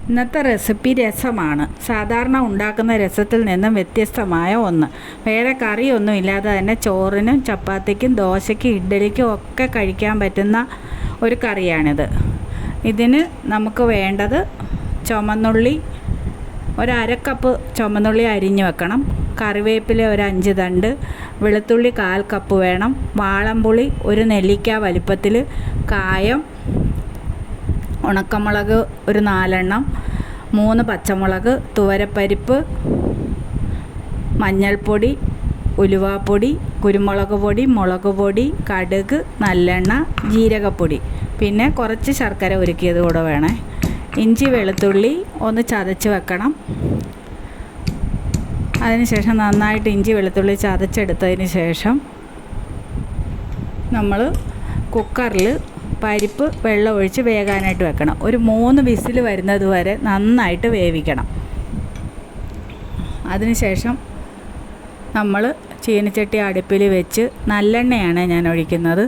ഇന്നത്തെ റെസിപ്പി രസമാണ്. സാധാരണ ഉണ്ടാക്കുന്ന രസത്തിൽ നിന്നും വ്യത്യസ്തമായ ഒന്ന്. വേറെ കറിയൊന്നും ഇല്ലാതെ തന്നെ ചോറിനും ചപ്പാത്തിക്കും ദോശയ്ക്കും ഇഡ്ഡലിക്കും ഒക്കെ കഴിക്കാൻ പറ്റുന്ന ഒരു കറിയാണിത്. ഇതിന് നമുക്ക് വേണ്ടത് ചുമന്നുള്ളി, ഒരു അരക്കപ്പ് ചുമന്നുള്ളി അരിഞ്ഞു വെക്കണം. കറിവേപ്പില ഒരു 5 തണ്ട്, വെളുത്തുള്ളി 1/4 കപ്പ് വേണം. വാളംപുളി ഒരു നെല്ലിക്ക വലിപ്പത്തിൽ, കായം, ഉണക്കമുളക് ഒരു 4 എണ്ണം, 3 പച്ചമുളക്, തുവരപ്പരിപ്പ്, മഞ്ഞൾപ്പൊടി, ഉലുവാപ്പൊടി, കുരുമുളക് പൊടി, മുളക് പൊടി, കടുക്, നല്ലെണ്ണ, ജീരകപ്പൊടി, പിന്നെ കുറച്ച് ശർക്കര ഉരുക്കിയത് കൂടെ വേണേ. ഇഞ്ചി വെളുത്തുള്ളി ഒന്ന് ചതച്ച് വെക്കണം. അതിനുശേഷം നന്നായിട്ട് ഇഞ്ചി വെളുത്തുള്ളി ചതച്ചെടുത്തതിന് ശേഷം നമ്മൾ കുക്കറിൽ പരിപ്പ് വെള്ളം ഒഴിച്ച് വേകാനായിട്ട് വെക്കണം. ഒരു 3 വിസിൽ വരുന്നത് വരെ നന്നായിട്ട് വേവിക്കണം. അതിനുശേഷം നമ്മൾ ചീനച്ചട്ടി അടുപ്പിൽ വെച്ച് നല്ലെണ്ണയാണ് ഞാൻ ഒഴിക്കുന്നത്.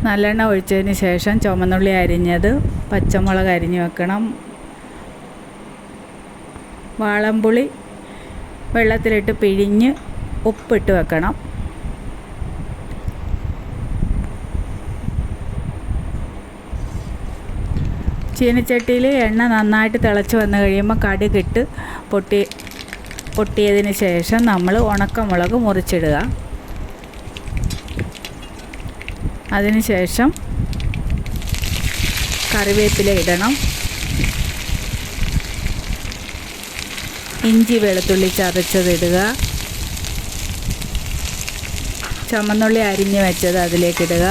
നല്ലെണ്ണ ഒഴിച്ചതിന് ശേഷം ചുമന്നുള്ളി അരിഞ്ഞത്, പച്ചമുളക് അരിഞ്ഞ് വെക്കണം. വാളംപുളി വെള്ളത്തിലിട്ട് പിഴിഞ്ഞ് ഉപ്പിട്ട് വെക്കണം. ചീനച്ചട്ടിയിൽ എണ്ണ നന്നായിട്ട് തിളച്ച് വന്നു കഴിയുമ്പോൾ കടുകിട്ട് പൊട്ടിയതിന് ശേഷം നമ്മൾ ഉണക്കമുളക് മുറിച്ചിടുക. അതിനുശേഷം കറിവേപ്പില ഇടണം. ഇഞ്ചി വെളുത്തുള്ളി ചതച്ചതിടുക. ചുമന്നുള്ളി അരിഞ്ഞ് വെച്ചത് അതിലേക്കിടുക.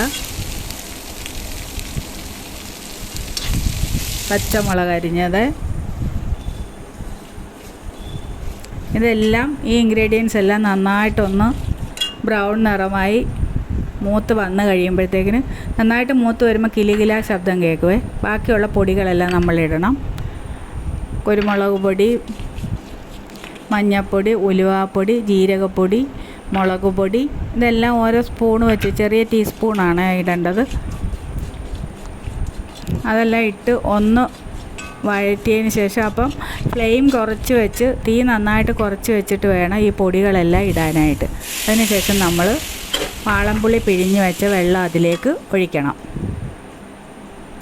പച്ചമുളക് അരിഞ്ഞത്. ഇതെല്ലാം ഈ ഇൻഗ്രീഡിയൻസ് എല്ലാം നന്നായിട്ടൊന്ന് ബ്രൗൺ നിറമായി മൂത്ത് വന്ന് കഴിയുമ്പോഴത്തേക്കിന്, നന്നായിട്ട് മൂത്ത് വരുമ്പോൾ കിലുകില ശബ്ദം കേൾക്കുവേ. ബാക്കിയുള്ള പൊടികളെല്ലാം നമ്മളിടണം. കുരുമുളക് പൊടി, മഞ്ഞൾപ്പൊടി, ഉലുവാപ്പൊടി, ജീരകപ്പൊടി, മുളക് പൊടി, ഇതെല്ലാം ഓരോ സ്പൂൺ വെച്ച്, ചെറിയ ടീസ്പൂണാണ് ഇടേണ്ടത്. അതെല്ലാം ഇട്ട് ഒന്ന് വഴറ്റിയതിന് ശേഷം, അപ്പം ഫ്ലെയിം കുറച്ച് വെച്ച്, തീ നന്നായിട്ട് കുറച്ച് വെച്ചിട്ട് വേണം ഈ പൊടികളെല്ലാം ഇടാനായിട്ട്. അതിന് ശേഷം നമ്മൾ വാളംപുളി പിഴിഞ്ഞ് വെച്ച വെള്ളം അതിലേക്ക് ഒഴിക്കണം.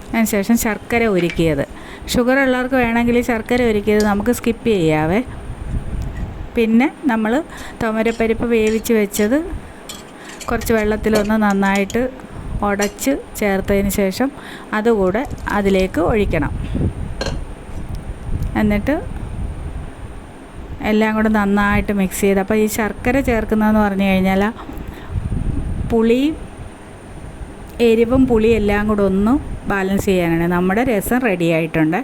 അതിനുശേഷം ശർക്കര ഉരുക്കിയത്, ഷുഗർ ഉള്ളവർക്ക് വേണമെങ്കിൽ ശർക്കര ഉരുക്കിയത് നമുക്ക് സ്കിപ്പ് ചെയ്യാവേ. പിന്നെ നമ്മൾ തുവരപ്പരിപ്പ് വേവിച്ച് വെച്ചത് കുറച്ച് വെള്ളത്തിലൊന്ന് നന്നായിട്ട് ഉടച്ച് ചേർത്തതിന് ശേഷം അതുകൂടെ അതിലേക്ക് ഒഴിക്കണം. എന്നിട്ട് എല്ലാം കൂടെ നന്നായിട്ട് മിക്സ് ചെയ്ത്, അപ്പോൾ ഈ ശർക്കര ചേർക്കുന്നതെന്ന് പറഞ്ഞു കഴിഞ്ഞാൽ പുളിയും എരിവും പുളിയും എല്ലാം കൂടെ ഒന്ന് ബാലൻസ് ചെയ്യാനാണ്. നമ്മുടെ രസം റെഡി ആയിട്ടുണ്ട്.